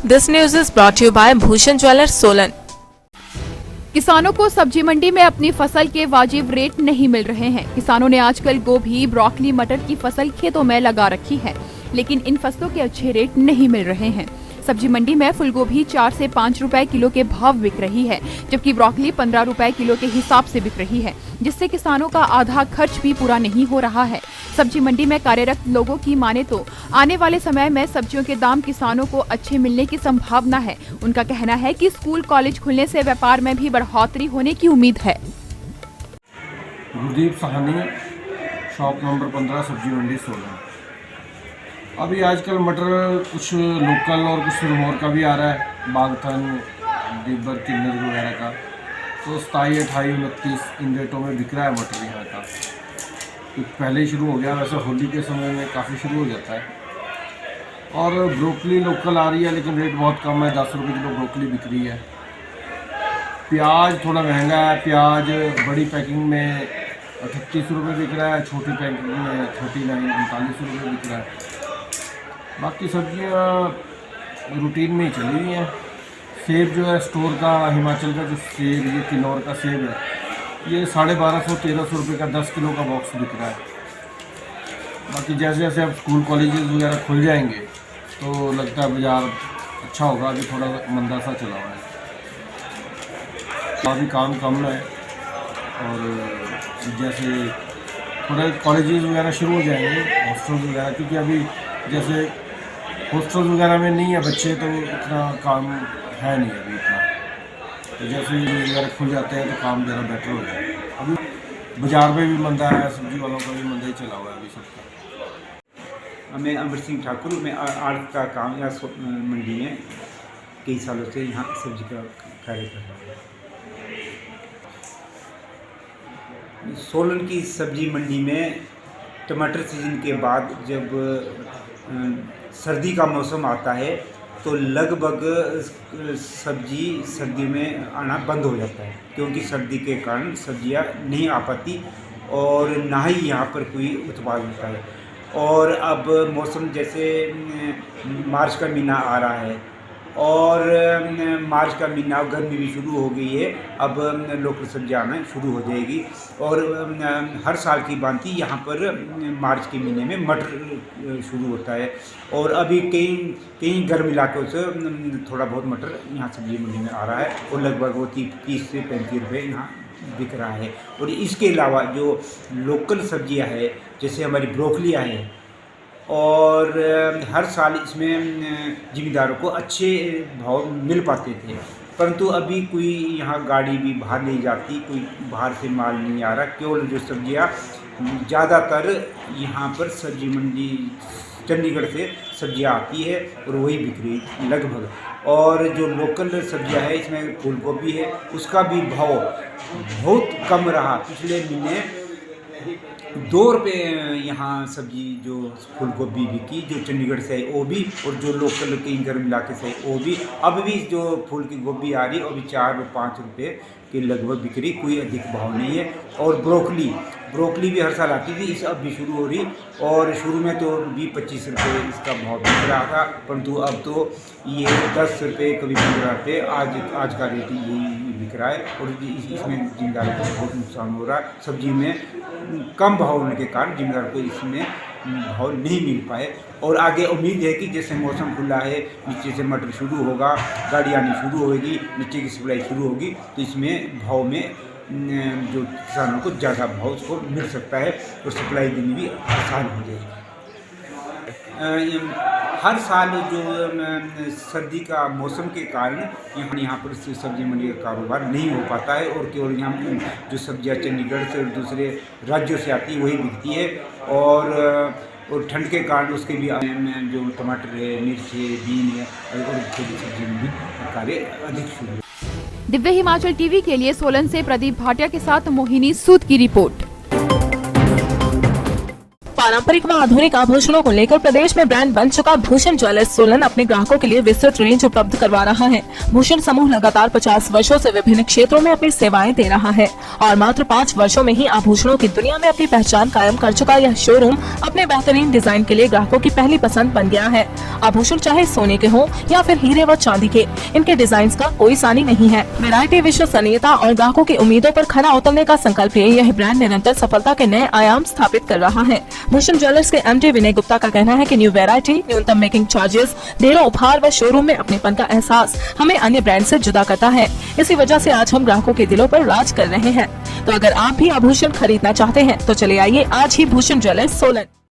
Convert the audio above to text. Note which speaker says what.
Speaker 1: This news is brought to you by Bhushan Jewellers, Solan.
Speaker 2: किसानों को सब्जी मंडी में अपनी फसल के वाजिब रेट नहीं मिल रहे हैं। किसानों ने आजकल गोभी, ब्रोकली, मटर की फसल खेतों में लगा रखी है, लेकिन इन फसलों के अच्छे रेट नहीं मिल रहे हैं। सब्जी मंडी में फूलगोभी 4 से 5 रुपए किलो के भाव बिक रही है, जबकि ब्रोकली 15 रुपए किलो के हिसाब से बिक रही है, जिससे किसानों का आधा खर्च भी पूरा नहीं हो रहा है। सब्जी मंडी में कार्यरत लोगों की माने तो आने वाले समय में सब्जियों के दाम किसानों को अच्छे मिलने की संभावना है। उनका कहना है कि स्कूल कॉलेज खुलने से व्यापार में भी बढ़ोतरी होने की उम्मीद है।
Speaker 3: गुरदीप साहनी, शॉप नंबर 15, सब्जी मंडी सोलन। अभी आजकल मटर कुछ लोकल और कुछ सिरमौर का भी आ रहा है, बागथन, डिब्बर, किन्नर वगैरह का। तो 27, 28, 29 इन रेटों में बिक रहा है मटर यहाँ का। कुछ पहले ही शुरू हो गया, वैसे होली के समय में काफ़ी शुरू हो जाता है। और ब्रोकली लोकल आ रही है, लेकिन रेट बहुत कम है, 10 रुपये किलो ब्रोकली बिक रही है। प्याज थोड़ा महंगा है, प्याज बड़ी पैकिंग में 38 रुपये बिक रहा है, छोटी पैकिंग में 39, 39 रुपये बिक रहा है। बाकी सब्जियां रूटीन में ही चली हुई हैं। सेब जो है स्टोर का, हिमाचल का जो सेब, ये किन्नौर का सेब है, ये 1250-1300 रुपये का 10 किलो का बॉक्स बिक रहा है। बाकी जैसे जैसे अब स्कूल कॉलेजेस वगैरह खुल जाएंगे तो लगता है बाज़ार अच्छा होगा। अभी थोड़ा मंदा सा चला हुआ है, अभी काम कम है। और जैसे थोड़ा कॉलेजेस वगैरह शुरू हो जाएंगे, हॉस्टल्स वगैरह, क्योंकि अभी जैसे हॉस्टल्स वगैरह में नहीं है बच्चे, तो इतना काम है नहीं अभी इतना। तो जैसे ही वगैरह खुल जाते हैं तो काम ज़रा बेटर हो जाएगा। अभी बाज़ार में भी मंदा है, सब्जी वालों का भी मंदा ही चला हुआ है अभी सबका।
Speaker 4: मैं अमर सिंह ठाकुर, मैं आर्ट का काम यहाँ मंडी में कई सालों से यहाँ सब्जी का कार्य कर रहा हूँ। सोलन की सब्जी मंडी में टमाटर सीजन के बाद जब सर्दी का मौसम आता है तो लगभग सब्जी सर्दी में आना बंद हो जाता है, क्योंकि सर्दी के कारण सब्जियां नहीं आ पाती और ना ही यहाँ पर कोई उत्पाद होता है। और अब मौसम जैसे मार्च का महीना आ रहा है और मार्च का महीना गर्मी भी शुरू हो गई है, अब लोकल सब्जी आना शुरू हो जाएगी। और हर साल की भांति यहाँ पर मार्च के महीने में मटर शुरू होता है। और अभी कई गर्म इलाकों से थोड़ा बहुत मटर यहाँ सब्जी मंडी में आ रहा है और लगभग वो 30 से 35 रुपये यहाँ बिक रहा है। और इसके अलावा जो लोकल सब्जियाँ हैं, जैसे हमारी ब्रोकलियाँ हैं, और हर साल इसमें ज़िमींदारों को अच्छे भाव मिल पाते थे, परंतु अभी कोई यहाँ गाड़ी भी बाहर नहीं जाती, कोई बाहर से माल नहीं आ रहा। केवल जो सब्जियाँ ज़्यादातर यहाँ पर सब्जी मंडी चंडीगढ़ से सब्जियाँ आती है और वही बिक्री लगभग। और जो लोकल सब्जियाँ है, इसमें फूल गोभी है, उसका भी भाव बहुत कम रहा। पिछले महीने 2 रुपये यहाँ सब्जी जो फूल गोभी बिकी, जो चंडीगढ़ से है वो भी, और जो लोकल कई गर्म इलाके से है वो भी। अब भी जो फूल की गोभी आ रही है वो भी 4 और 5 रुपये के लगभग बिक्री, कोई अधिक भाव नहीं है। और ब्रोकली भी हर साल आती थी, इस अब भी शुरू हो रही। और शुरू में तो 20-25 रुपये इसका भाव बिक रहा था, परंतु अब तो ये 10 रुपये, कभी 15 रुपये, आज का रेट यही बिक रहा है। और इसमें ज़िम्मेदार को बहुत नुकसान हो रहा है। सब्जी में कम भाव होने के कारण ज़िम्मेदार को इसमें भाव नहीं मिल पाए। और आगे उम्मीद है कि जैसे मौसम खुला है, नीचे से मटर शुरू होगा, गाड़ी आनी शुरू होगी, नीचे की सप्लाई शुरू होगी, तो इसमें भाव में जो किसानों को ज़्यादा भाव उसको मिल सकता है और सप्लाई देनी भी आसान हो जाएगी। हर साल जो सर्दी का मौसम के कारण यहाँ पर सब्जी मंडी का कारोबार नहीं हो पाता है और केवल यहाँ जो सब्जियाँ चंडीगढ़ से और दूसरे राज्यों से आती है वही बिकती है। और ठंड के कारण उसके भी जो टमाटर है, मिर्च है, बीन है और सब्जी में भी कार्य अधिक शुरू है।
Speaker 2: दिव्य हिमाचल टीवी के लिए सोलन से प्रदीप भाटिया के साथ मोहिनी सूद की रिपोर्ट।
Speaker 1: पारंपरिक व आधुनिक आभूषणों को लेकर प्रदेश में ब्रांड बन चुका भूषण ज्वेलर्स सोलन अपने ग्राहकों के लिए विस्तृत रेंज उपलब्ध करवा रहा है। भूषण समूह लगातार 50 वर्षों से विभिन्न क्षेत्रों में अपनी सेवाएं दे रहा है और मात्र 5 वर्षों में ही आभूषणों की दुनिया में अपनी पहचान कायम कर चुका यह शोरूम अपने बेहतरीन डिजाइन के लिए ग्राहकों की पहली पसंद बन गया है। आभूषण चाहे सोने के हो या फिर हीरे व चांदी के, इनके डिजाइन का कोई सानी नहीं है। वैरायटी, विश्वसनीयता और ग्राहकों की उम्मीदों पर खरा उतरने का संकल्प लिए यह ब्रांड निरंतर सफलता के नए आयाम स्थापित कर रहा है। भूषण ज्वेलर्स के एमडी विनय गुप्ता का कहना है कि न्यू वैरायटी, न्यूनतम मेकिंग चार्जेस, ढेरों उपहार व शोरूम में अपनेपन का एहसास हमें अन्य ब्रांड से जुदा करता है। इसी वजह से आज हम ग्राहकों के दिलों पर राज कर रहे हैं। तो अगर आप भी आभूषण खरीदना चाहते हैं तो चले आइए आज ही भूषण ज्वेलर्स सोलन।